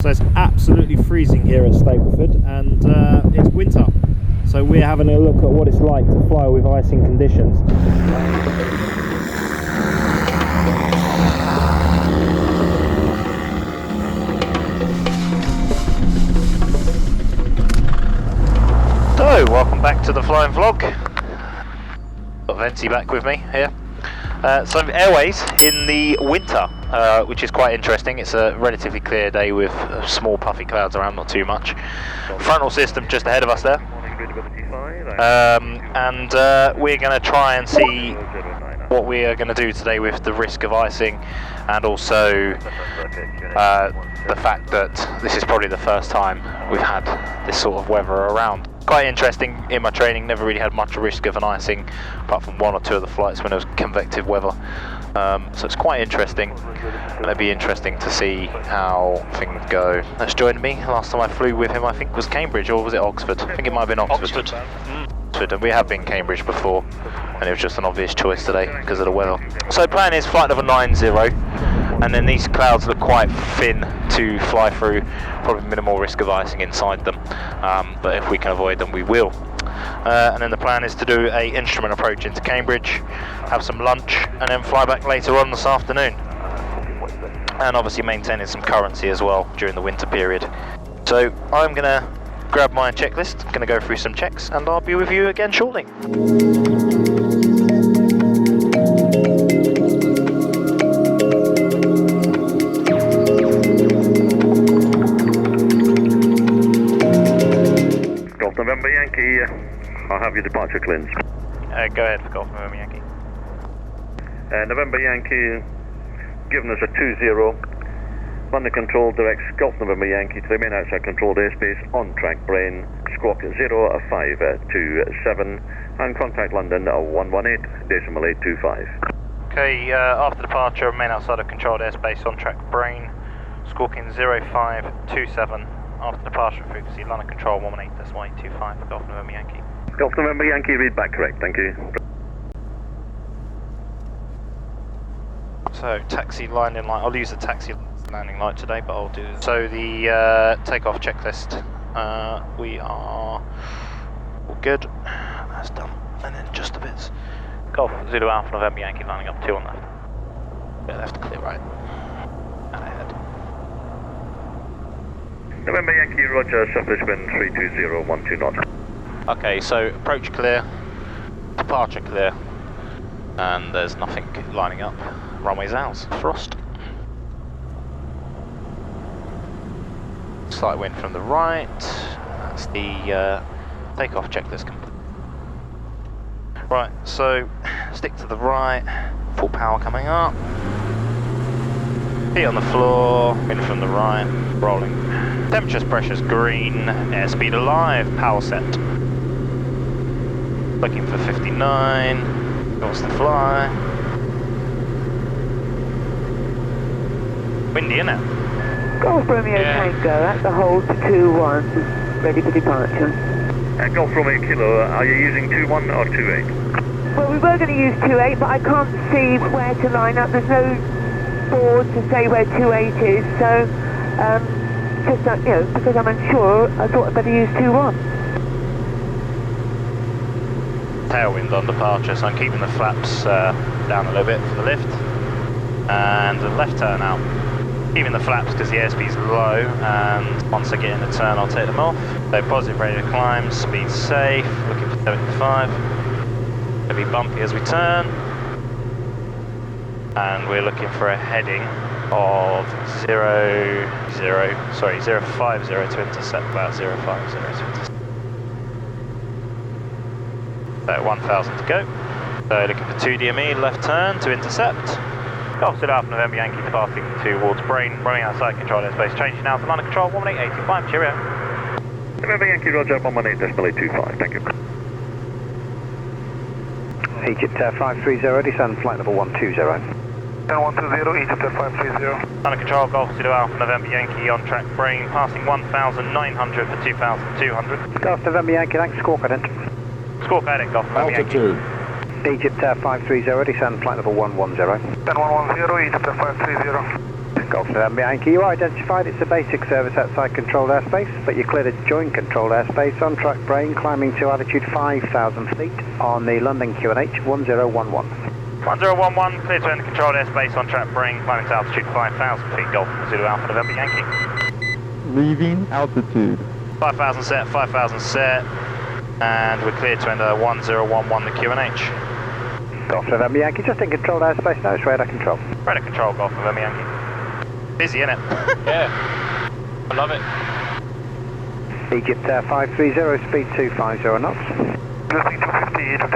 So it's absolutely freezing here at Stapleford, and it's winter. So we're having a look at what it's like to fly with icing conditions. So, welcome back to the flying vlog. Got Venti back with me here. So Airways in the winter, which is quite interesting. It's a relatively clear day with small puffy clouds around, not too much. Frontal system just ahead of us there. And we're going to try and see what we are going to do today with the risk of icing, and also the fact that this is probably the first time we've had this sort of weather around. Quite interesting. In my training, never really had much risk of an icing, apart from one or two of the flights when it was convective weather. So it's quite interesting, and it'd be interesting to see how things go. That's joined me. Last time I flew with him, I think, was Cambridge, or was it Oxford? I think it might have been Oxford. Oxford, and we have been Cambridge before, and it was just an obvious choice today because of the weather. So plan is flight number 90, and then these clouds look quite thin to fly through, probably minimal risk of icing inside them, but if we can avoid them we will. And then the plan is to do a instrument approach into Cambridge, have some lunch, and then fly back later on this afternoon, and obviously maintaining some currency as well during the winter period. So I'm going to grab my checklist, going to go through some checks, and I'll be with you again shortly. November Yankee, I'll have your departure clearance. Go ahead for Golf November Yankee. November Yankee, giving us a 20. London Control directs Golf November Yankee to remain outside controlled airspace on track brain, squawk 0527, and contact London 118.825. Okay, after departure, remain outside of controlled airspace on track brain, squawking 0527. After departure frequency, London Control 118.825 for Golf November Yankee. Golf November Yankee, read back correct, thank you. So, taxi landing light, I'll use the taxi landing light today, but I'll do this. So the takeoff checklist, we are all good, that's done, and then just a bit. Golf Zulu Alpha November Yankee landing up 2 on left. Bit left, clear right, and ahead. November Yankee, roger, surface wind 320, 12 knots. Okay, so approach clear, departure clear, and there's nothing lining up. Runway's out, frost. Slight wind from the right, that's the takeoff checklist complete. Right, so stick to the right, full power coming up. Feet on the floor, wind from the right, rolling. Temperatures, pressures green, airspeed alive, power set. Looking for 59, wants to fly. Windy, isn't it? Golf Romeo Tango, that's a hold to 2-1, ready for departure. Golf Romeo Kilo, are you using 2-1 or 2-8? Well, we were going to use 2-8, but I can't see where to line up. There's no board to say where 2-8 is, so just because I'm unsure, I thought I'd better use 2-1. Tailwind on departure, so I'm keeping the flaps down a little bit for the lift, and the left turn out. Keeping the flaps because the airspeed's low, and once I get in the turn I'll take them off. So positive ready to climb, speed safe, looking for 75. It'll be bumpy as we turn, and we're looking for a heading of 050 to intercept, about 050 to intercept. So 1,000 to go. So looking for 2 DME, left turn to intercept. Golf Zulu Alpha November Yankee departing towards brain, running outside control airspace, changing now to London Control 118.825, cheerio. November Yankee, roger, 118.825, thank you. Egypt 530, descend flight level 120. 120, Egypt 530. London Control, Golf Zulu Alpha November Yankee on track brain, passing 1,900 for 2,200. Golf November Yankee, thanks, squawk ident. Squawk ident, Golf November Yankee. Egypt 530, descend flight level 110. 110, Egypt 530. Golf November Yankee, you are identified. It's a basic service outside controlled airspace, but you cleared a joint controlled airspace on track brain, climbing to altitude 5,000 feet on the London QNH 1011. 1011, clear to enter controlled airspace on track brain, climbing to altitude 5,000 feet, Golf Zulu Alpha November Yankee. Leaving altitude. 5,000 set, and we're clear to enter 1011 the QNH. Golf November Yankee, just in controlled airspace now, it's radar control. Radar control, Golf November Yankee. Busy, innit? Yeah, I love it. Egypt 530, speed 250 knots. Losing 250, Egypt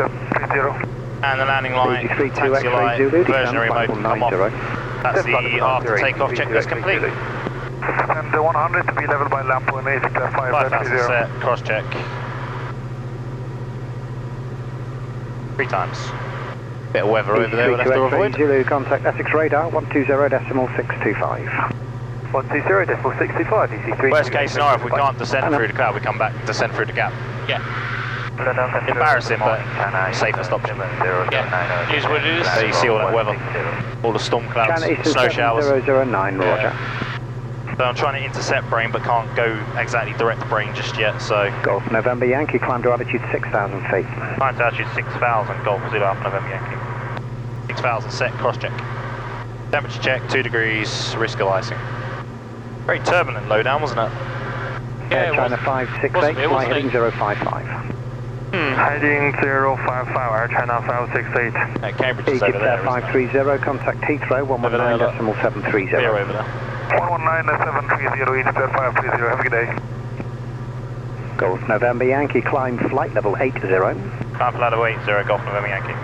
30. And the landing light, Easy 32 taxi X-ray light, Zulu, versionary mode descend can come off. 90. That's the after takeoff checklist complete. And 100 to be level by Lampo and Egypt 5,000 530. set, cross check. 3 times. Bit of weather over there we'll have to avoid. Zulu, contact Essex radar 120.625. 120.625, EC3. Worst case scenario, if we can't descend through the cloud, we come back and descend through the gap. Yeah. Embarrassing, but safest option. Yeah, it is what it is. So you see all that weather, all the storm clouds, Channel Eastern snow showers. 7009, roger. So I'm trying to intercept brain, but can't go exactly direct brain just yet, so... Golf November Yankee, climb to altitude 6,000 feet. Climb to altitude 6,000, Golf Zulu Alpha November Yankee. 6,000 set, cross check. Temperature check, 2 degrees, risk of icing. Very turbulent low down, wasn't it? Yeah, it China was. 568, fly heading 055. Heading 055, Air China 568. Cambridge is over Egypt there, 530, contact Heathrow 119.730. Clear over there. 119.730, Egypt 530, have a good day. Golf November Yankee, climb flight level 80. Climb flight level 80, Golf November Yankee.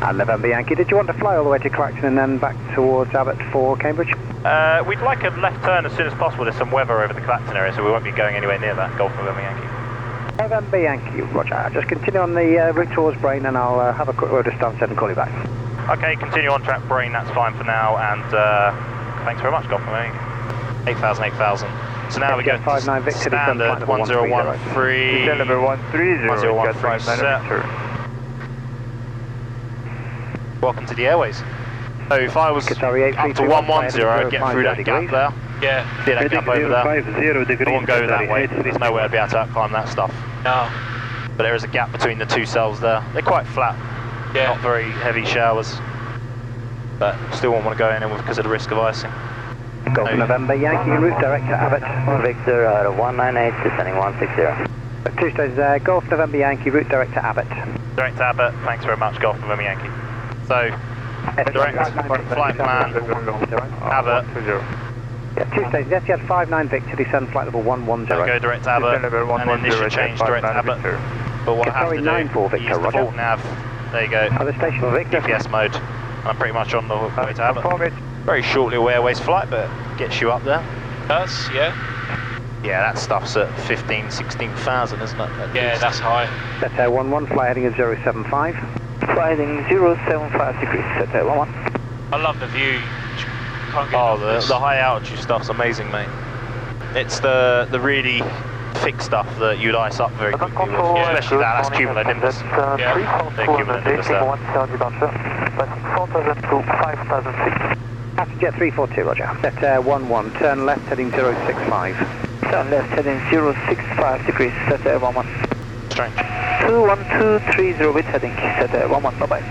And November Yankee, did you want to fly all the way to Clacton and then back towards Abbott for Cambridge? We'd like a left turn as soon as possible. There's some weather over the Clacton area, so we won't be going anywhere near that, Golf November Yankee. November Yankee, roger. Just continue on the route towards Brain and I'll have a quick word of Stansted and call you back. Okay, continue on track brain, that's fine for now, and thanks very much, Golf November Yankee. 8,000, 8,000. So now we go to standard 1013. December 130, 1013 set. Welcome to the Airways. So if I was up to 110, I'd get through that gap there. Yeah. See that gap over there? I won't go that way. There's no way I'd be able to climb that stuff. No. But there is a gap between the two cells there. They're quite flat. Yeah. Not very heavy showers. But still won't want to go in because of the risk of icing. Golf November Yankee, route direct to Abbott. Victor out of 198, descending 160. 2 stages there, Golf November Yankee, route direct to Abbott. Direct to Abbott, thanks very much, Golf November Yankee. So, direct flight plan, Abbott. Yeah, 2 stages, yes, you had 59 Victor, descend flight level 110. Go direct to Abbott, and then this should change direct to Abbott. But what I have to do, 94 Victor, use the roger. fault nav, there you go, Other station Victor. GPS mode. I'm pretty much on the way to Abbott. Very short little airways flight, but gets you up there. Does, yeah. Yeah, that stuff's at 15, 16,000, isn't it? Yeah, that's high. Set Air 11, fly heading at 075. Fly heading 075 degrees, set Air 11. I love the view. Can't get Oh, enough of this. the high altitude stuff's amazing, mate. It's the really thick stuff that you'd ice up very quickly with. Especially that's cumulonimbus. Yeah. They're cumulonimbus there. 4,000 to 5,000 feet. Passenger 342, roger. Set Air 11, turn left heading 065. Turn left heading 065 degrees, set Air 11. Strange. 21230 with heading, set Air 11, bye bye.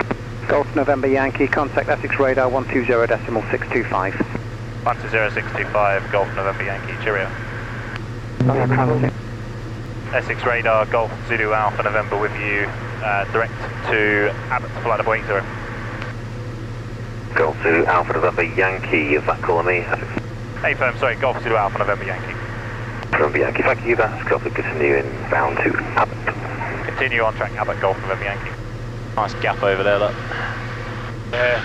Golf November Yankee, contact Essex radar 120.625. 120625, Golf November Yankee, cheerio. Transit. Essex radar, Golf Zulu Alpha November with you, direct to Abbott, flight level 80. Golf to Alpha November Yankee, is that calling me? Hey firm, sorry, Golf Zulu Alpha November Yankee. November Yankee, thank you, that's Golf to continue inbound to Abbott. Continue on track Abbott, Golf November Yankee. Nice gap over there, look. Yeah.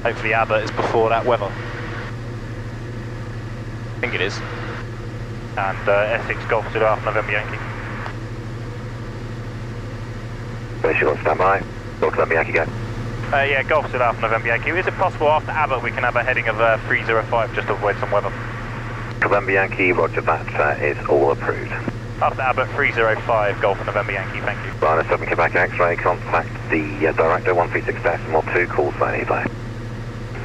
Hopefully Abbott is before that weather. I think it is. And Essex Golf Zulu Alpha November Yankee. Station on standby, Golf November Yankee, go. Yeah, Golf Zulu Alpha November Yankee. Is it possible after Abbott we can have a heading of 305 just to avoid some weather? November Yankee, roger, that is all approved. After Abbott 305, Golf November Yankee, thank you. Ryder 7 Quebec X-ray, contact the director 136.2, calls for any delay.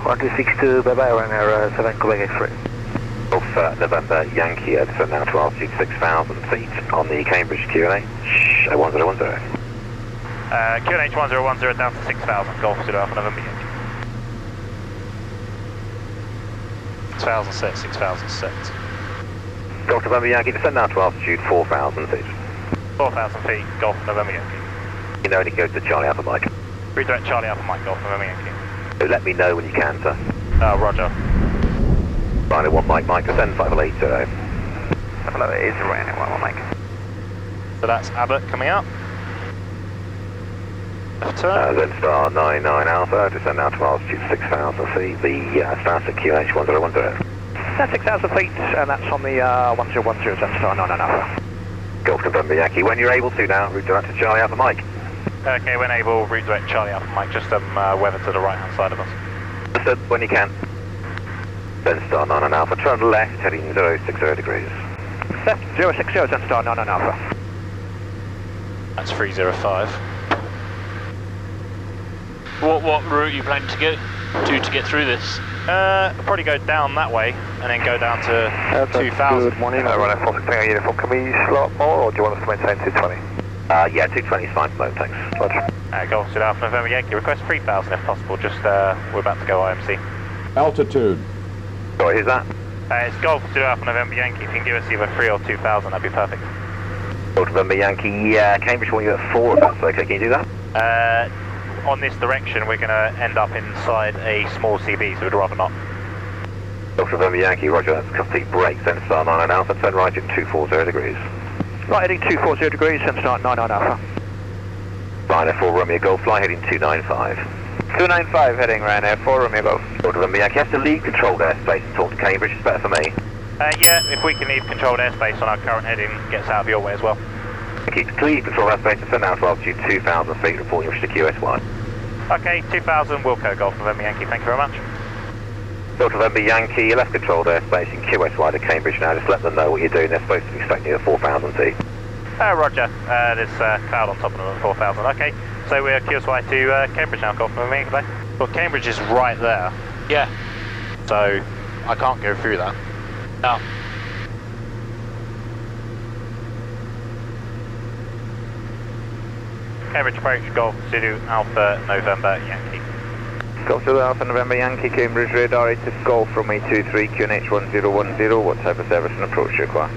1262, bye-bye, Ryanair 7 Quebec X-ray. Golf November Yankee, descend now to altitude 6,000 feet on the Cambridge Q&A. 1010. QNH 1010 down to 6,000, Golf Zulu Alpha November Yankee. 6,000 set, 6,000 set. Golf November Yankee, descend now to altitude 4,000 feet. 4,000 feet, Golf November Yankee. You know when you go to Charlie Alpha Mike. Redirect Charlie Alpha Mike, Golf November Yankee. So let me know when you can, sir. Roger. Ryanair 1 Mike, descend 580. 580, Ryanair 1 Mike. So that's Abbott coming up. Left turn. Then star 99 Alpha, descend now to altitude 6,000 feet. The static QNH 1010. That's 6,000 feet, and that's on the 1010, that's star 99 Alpha. Golf November Yankee, when you're able to now, route direct to Charlie Alpha Mike. Okay, when able, redirect Charlie Alpha Mike, just weather to the right hand side of us. Understood, when you can. Then star 99 Alpha, turn left, heading 060 degrees. Left 060, then star 99 Alpha. That's 305. What route are you planning to go to get through this? I'll probably go down that way and then go down to 2,000. Good morning, Ryanair 469 uniform. Can we slow up more, or do you want us to maintain 220? Yeah, 220 is fine for the moment, thanks. Roger. Golf Zulu Alpha November Yankee, request 3,000 if possible, just we're about to go IMC. Altitude. Sorry, who's that? It's Golf Zulu Alpha November Yankee, if you can give us either 3 or 2,000, that'd be perfect. Golf November Yankee, Cambridge want you at 4 if that's okay, can you do that? On this direction, we're going to end up inside a small CB, so we'd rather not. Golf November Yankee, roger, that's complete brakes, then star 99 Alpha, turn right at 240 degrees. Right, heading 240 degrees, then start 99 Alpha. Ryanair 4 Romeo Golf, fly heading 295. 295 heading Ryanair 4 Romeo Golf. Golf November Yankee, has to leave controlled airspace and talk to Cambridge, it's better for me. Yeah, if we can leave controlled airspace on our current heading, gets out of your way as well. Keep clear control airspace and send out to altitude 2,000 feet, reporting your wish to QSY. Okay, 2,000, Wilco, Golf November Yankee, thank you very much. Golf November Yankee, you left controlled airspace in QSY to Cambridge now, just let them know what you're doing, they're supposed to be expecting you at 4,000 feet. Roger, there's cloud on top of them at 4,000, okay. So we're QSY to Cambridge now, Golf November Yankee. Well, Cambridge is right there. Yeah. So, I can't go through that. No. Cambridge approach, Golf Zulu Alpha November Yankee. Golf Zulu Alpha November Yankee, Cambridge radar 8 to Golf from 823 QNH 1010. What type of service and approach do you require?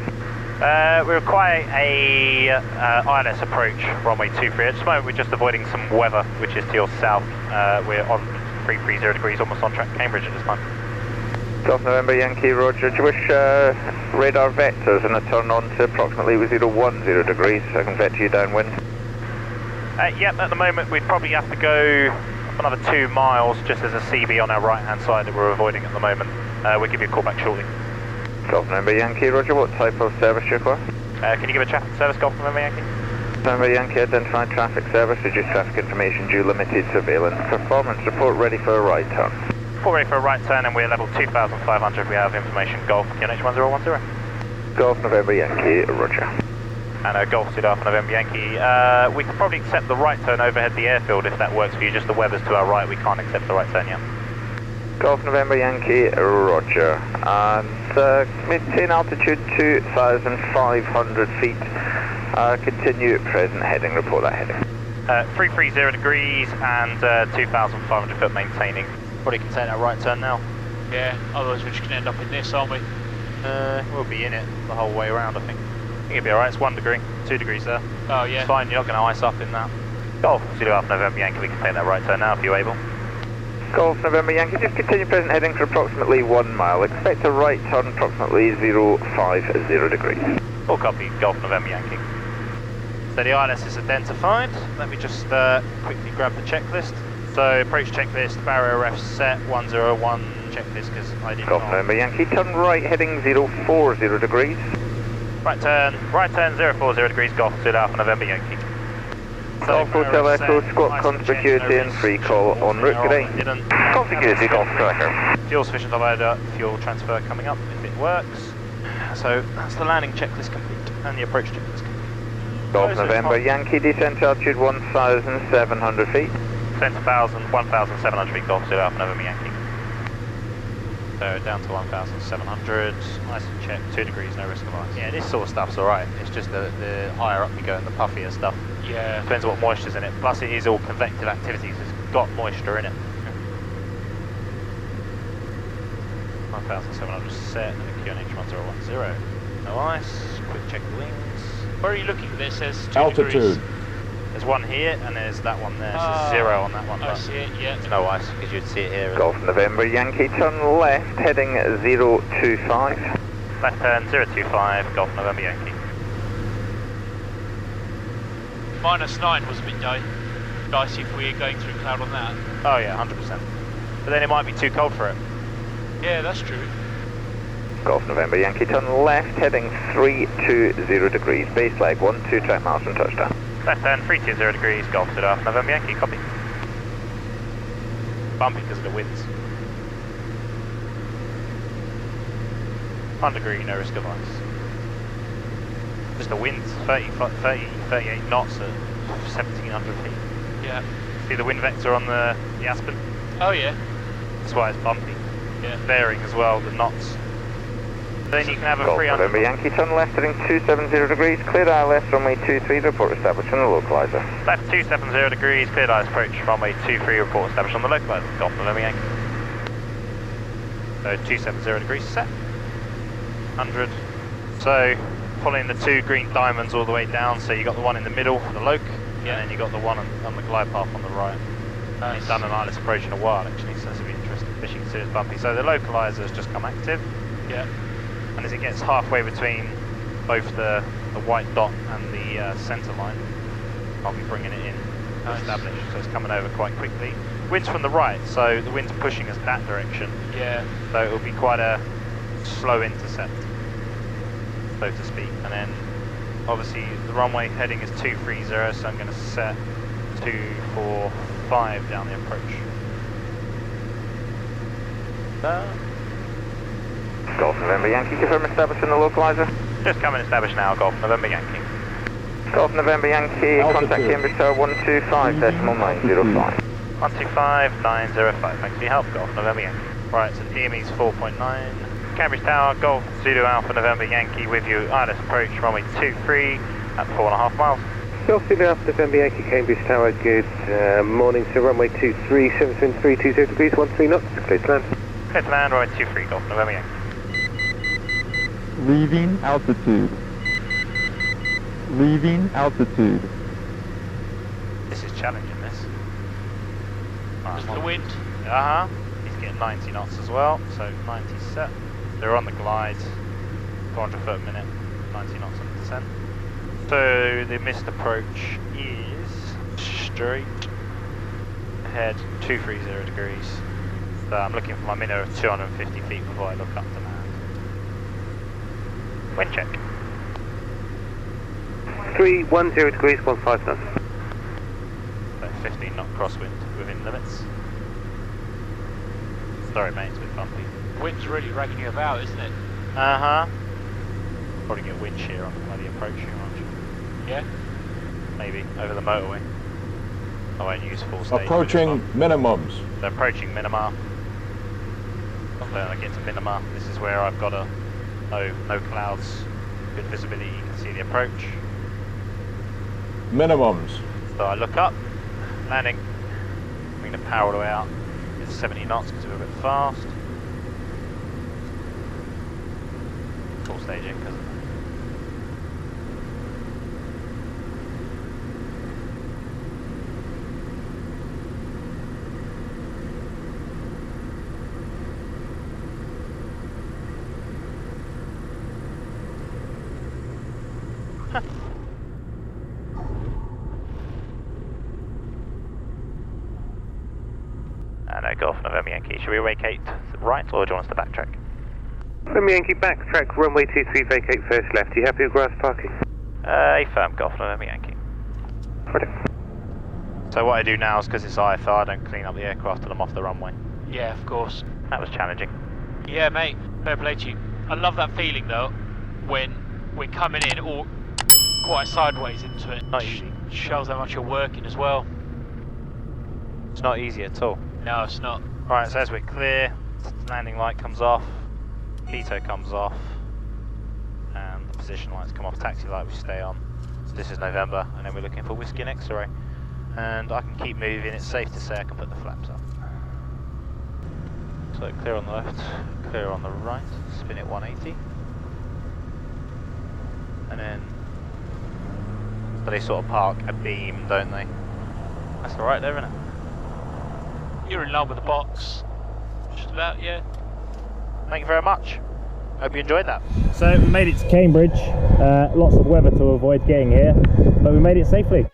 We require a ILS approach, runway 23. At this moment we're just avoiding some weather, which is to your south. We're on 330 degrees, almost on track Cambridge at this time. Golf November Yankee, roger. Do you wish radar vectors and a turn on to approximately 010 degrees so I can vector you downwind? Yep, at the moment we'd probably have to go another 2 miles just as a CB on our right hand side that we're avoiding at the moment. We'll give you a call back shortly. Golf November Yankee, roger. What type of service do you require? Can you give a traffic service, Golf November Yankee? November Yankee, identified traffic service, reduced traffic information due limited surveillance. Performance report ready for a right turn. Report ready for a right turn and we're level 2,500. We have information, Golf QNH 1010. Golf November Yankee, roger. And Golf Zulu Alpha November Yankee. We can probably accept the right turn overhead the airfield if that works for you, just the weather's to our right, we can't accept the right turn yet. Golf November Yankee, roger. And maintain altitude 2,500 feet. Continue at present heading, report that heading. 330 degrees and 2,500 foot maintaining. Probably can take that right turn now. Yeah, otherwise we're just going to end up in this, aren't we? We'll be in it the whole way around, I think. I think it'll be alright, it's 1 degree, 2 degrees there. Oh, yeah. It's fine, you're not going to ice up in that. Golf Zulu Alpha November Yankee, we can take that right turn now if you're able. Golf November Yankee, just continue present heading for approximately 1 mile. Expect a right turn approximately 050 degrees. Full copy, Golf November Yankee. So the ILS is identified. Let me just quickly grab the checklist. So approach checklist, barrier ref set, 101 checklist because I did Golf November Yankee, turn right heading 040 degrees. Right turn 040 degrees, Golf Zulu Alpha November Yankee. Golf Hotel Echo, squat conspicuity and free call en route, good day. Conspicuity, Golf Tracker. Fuel sufficient provider, fuel transfer coming up if it works. So that's the landing checklist complete and the approach checklist complete. Golf November Yankee, descent altitude 1,700 feet. Descent 1,700 feet, Golf Zulu Alpha November Yankee. So down to 1,700, ice and check, 2 degrees, no risk of ice. Yeah, this sort of stuff's alright, it's just the higher up you go and the puffier stuff. Yeah. Depends what moisture's in it, plus it is all convective activities, it's got moisture in it. 1,700 set, and the QNH 1010. No ice, quick check the wings. Where are you looking? This says 2 Altitude. degrees. There's one here, and there's that one there, so 0 on that one. I see it, yeah. There's no ice, because you'd see it here. Golf November Yankee, turn left, heading 025. Left turn, 025, Golf November Yankee. -9 was a bit dicey if we were going through cloud on that. Oh yeah, 100%. But then it might be too cold for it. Yeah, that's true. Golf November Yankee, turn left, heading 320 degrees. Base leg 12 track miles from touchdown. Left turn, 320 degrees, Golf to the November Yankee, copy. Bumpy because of the winds. 1 degree, no risk of ice. Just the winds, 38 knots at 1,700 feet. Yeah. See the wind vector on the Aspen? Oh yeah. That's why it's bumpy. Yeah. Varying as well, the knots. Then you can have a Golf 300. November Yankee, turn left, heading 270 degrees. Cleared ILS, runway 23, report established on the localizer. Left 270 degrees, cleared ice approach, runway 23, report established on the localizer. Golf November Yankee. So 270 degrees set. 100. So following the 2 green diamonds all the way down, so you got the one in the middle, the loc, Yeah. and then you got the one on the glide path on the right. Nice. He's done an ILS approach in a while actually, so this will be interesting. But you can see it's bumpy. So the localizer has just come active. Yeah. And as it gets halfway between both the white dot and the centre line, I'll be bringing it in to Nice. establish. So it's coming over quite quickly. Wind's from the right, so the wind's pushing us that direction. Yeah. So it'll be quite a slow intercept, so to speak. And then obviously the runway heading is 230, so I'm going to set 245 down the approach. Golf November Yankee, confirm established in the localizer. Just coming established now, Golf November Yankee. Golf November Yankee, Altitude. contact Cambridge Tower 125.905. 125.905, thanks for your help, Golf November Yankee. Right, so the DME's 4.9. Cambridge Tower, Golf Zulu Alpha November Yankee with you, ILS approach, runway 23 at 4.5 miles. Golf Zulu Alpha November Yankee, Cambridge Tower, good morning, so runway 23, 77320 degrees, 13 knots, clear to land. Clear to land, runway 23, Golf November Yankee. Leaving altitude. Leaving altitude. This is challenging, this. Just the wind. Uh-huh. He's getting 90 knots as well, so 90 set. They're on the glide, 400 foot a minute, 90 knots on the descent. So the missed approach is straight ahead, 230 degrees. So I'm looking for my minnow of 250 feet before I look up to land. Wind check. 310 degrees, 15 knots. So 15 knot crosswind within limits. Sorry mate, it's a bit bumpy. Wind's really ragging you about, isn't it? Uh-huh. Probably get wind shear on the bloody approach too much. Yeah. Maybe, over the motorway. I won't use full stage. Approaching minimums. So approaching minima. When I get to minima, this is where I've got no clouds, good visibility, you can see the approach. Minimums. So I look up, landing, bring the power all the way out. It's 70 knots because we're a bit fast. Full stage in because of that. And Golf November Yankee, should we vacate right or do you want us to backtrack? November Yankee, backtrack, runway 23, vacate first left. Are you happy with grass parking? Affirm, Golf November Yankee. Right. So what I do now is because it's IFR, I don't clean up the aircraft till I'm off the runway. Yeah, of course. That was challenging. Yeah, mate. Fair play to you. I love that feeling though, when we're coming in all quite sideways into it. Not easy. Shows how much you're working as well. It's not easy at all. No, it's not. Alright, so as we're clear, landing light comes off, pitot comes off, and the position lights come off, taxi light we stay on. So this is November, and then we're looking for whiskey and X-ray. And I can keep moving, it's safe to say I can put the flaps up. So clear on the left, clear on the right, spin it 180. And then, but they sort of park a beam, don't they? That's alright there, isn't it? You're in love with the box. Just about, yeah. Thank you very much. Hope you enjoyed that. So we made it to Cambridge. Lots of weather to avoid getting here, but we made it safely.